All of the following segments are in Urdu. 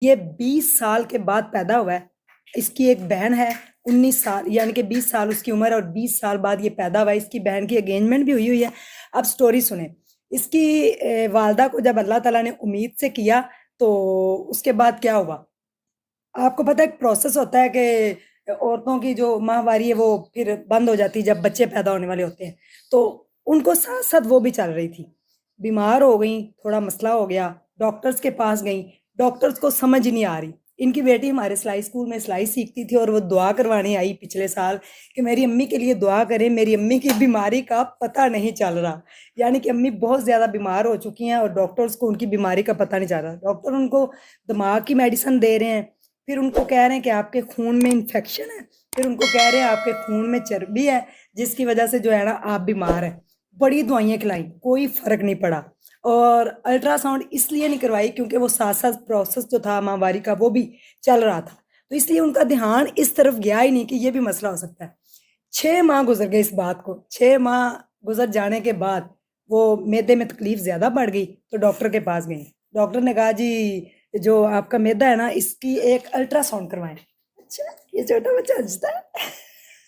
یہ 20 سال کے بعد پیدا ہوا ہے. اس کی ایک بہن ہے 19 سال، یعنی کہ 20 سال اس کی عمر ہے، اور 20 سال بعد یہ پیدا ہوا ہے. اس کی بہن کی انگیجمنٹ بھی ہوئی ہے. اب سٹوری سنیں. اس کی والدہ کو جب اللہ تعالیٰ نے امید سے کیا تو اس کے بعد کیا ہوا؟ آپ کو پتہ ہے ایک پروسیس ہوتا ہے کہ عورتوں کی جو ماہواری ہے وہ پھر بند ہو جاتی ہے جب بچے پیدا ہونے والے ہوتے ہیں. تو ان کو ساتھ ساتھ وہ بھی چل رہی تھی. بیمار ہو گئیں، تھوڑا مسئلہ ہو گیا، ڈاکٹرز کے پاس گئیں. ڈاکٹرز کو سمجھ نہیں آ رہی. ان کی بیٹی ہمارے سلائی اسکول میں سلائی سیکھتی تھی، اور وہ دعا کروانے آئی پچھلے سال کہ میری امی کے لیے دعا کریں، میری امی کی بیماری کا پتہ نہیں چل رہا. یعنی کہ امی بہت زیادہ بیمار ہو چکی ہیں اور ڈاکٹرز کو ان کی بیماری کا پتہ نہیں چل رہا. ڈاکٹر ان کو دماغ کی میڈیسن دے رہے ہیں، پھر ان کو کہہ رہے ہیں کہ آپ کے خون میں انفیکشن ہے، پھر ان کو کہہ رہے ہیں آپ کے خون میں چربی ہے جس کی وجہ سے جو ہے نا آپ بیمار ہیں. بڑی دوائیاں کھلائیں، کوئی فرق نہیں پڑا. اور الٹرا ساؤنڈ اس لیے نہیں کروائی کیونکہ وہ ساتھ ساتھ پروسیس جو تھا ماہواری کا وہ بھی چل رہا تھا، تو اس لیے ان کا دھیان اس طرف گیا ہی نہیں کہ یہ بھی مسئلہ ہو سکتا ہے. 6 ماہ گزر گئے اس بات کو. 6 ماہ گزر جانے کے بعد وہ میدے میں تکلیف زیادہ بڑھ گئی تو ڈاکٹر کے پاس گئی. ڈاکٹر نے کہا جی جو آپ کا میدا ہے نا اس کی ایک الٹرا ساؤنڈ کروائیں. اچھا، یہ چھوٹا بچہ ہنستا ہے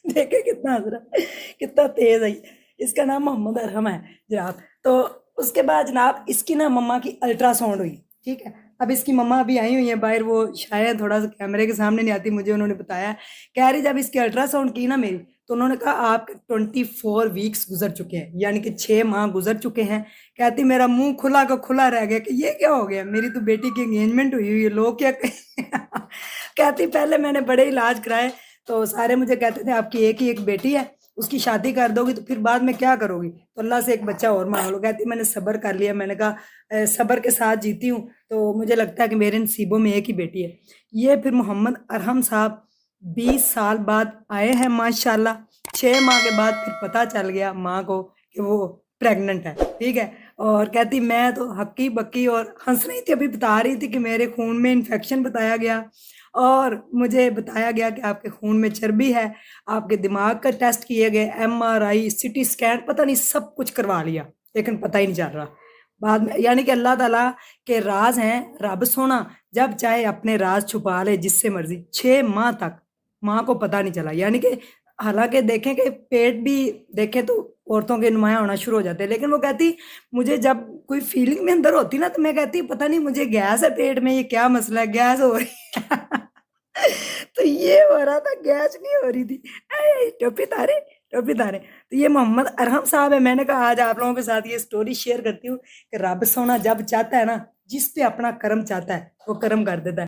دیکھیں کتنا ہنس رہا ہے، کتنا تیز ہے. اس کا نام محمد ارحم ہے جناب. تو اس کے بعد جناب اس کی نا مما کی الٹرا ساؤنڈ ہوئی. ٹھیک ہے، اب اس کی مما ابھی آئی ہوئی ہیں باہر، وہ شاید تھوڑا سا کیمرے کے سامنے نہیں آتی، مجھے انہوں نے بتایا. کہہ رہی جب اس کی الٹرا ساؤنڈ کی نا میری تو انہوں نے کہا آپ کے 24 ویکس گزر چکے ہیں، یعنی کہ 6 ماہ گزر چکے ہیں. کہتی میرا منہ کھلا کا کھلا رہ گیا کہ یہ کیا ہو گیا، میری تو بیٹی کی انگیجمنٹ ہوئی ہوئی ہے، لوگ کیا کہتی پہلے میں نے بڑے علاج کرائے تو سارے مجھے کہتے تھے آپ کی ایک ہی ایک بیٹی ہے، اس کی شادی کر دو گی تو پھر بعد میں کیا کرو گی، تو اللہ سے ایک بچہ اور مانگ لو. کہتی میں نے صبر کر لیا. میں نے کہا صبر کے ساتھ جیتی ہوں تو مجھے لگتا ہے کہ میرے نصیبوں میں ایک ہی بیٹی ہے. یہ پھر محمد ارحم صاحب 20 سال بعد آئے ہیں ماشاءاللہ. 6 ماہ کے بعد پھر پتہ چل گیا ماں کو کہ وہ پریگننٹ ہے. ٹھیک ہے، اور کہتی میں تو ہکی بکی اور ہنس رہی تھی، ابھی بتا رہی تھی کہ میرے خون میں انفیکشن بتایا گیا اور مجھے بتایا گیا کہ آپ کے خون میں چربی ہے، آپ کے دماغ کا ٹیسٹ کیے گئے، MRI سی ٹی اسکین، پتہ نہیں سب کچھ کروا لیا لیکن پتہ ہی نہیں چل رہا. بعد میں یعنی کہ اللہ تعالیٰ کے راز ہیں. رب سونا جب چاہے اپنے راز چھپا لے جس سے مرضی. 6 ماہ تک ماں کو پتہ نہیں چلا. یعنی کہ حالانکہ دیکھیں کہ پیٹ بھی دیکھیں تو عورتوں کے نمایاں ہونا شروع ہو جاتے ہیں، لیکن وہ کہتی مجھے جب کوئی فیلنگ میں اندر ہوتی نا تو میں کہتی پتہ نہیں مجھے گیس ہے پیٹ میں، یہ کیا مسئلہ ہے، گیس ہو رہی ہے تو یہ ہو رہا تھا، گیس نہیں ہو رہی تھی. ٹوپی تارے ٹوپی تارے. تو یہ محمد ارحم صاحب ہے. میں نے کہا آج آپ لوگوں کے ساتھ یہ سٹوری شیئر کرتی ہوں کہ رب سونا جب چاہتا ہے نا، جس پہ اپنا کرم چاہتا ہے وہ کرم کر دیتا ہے.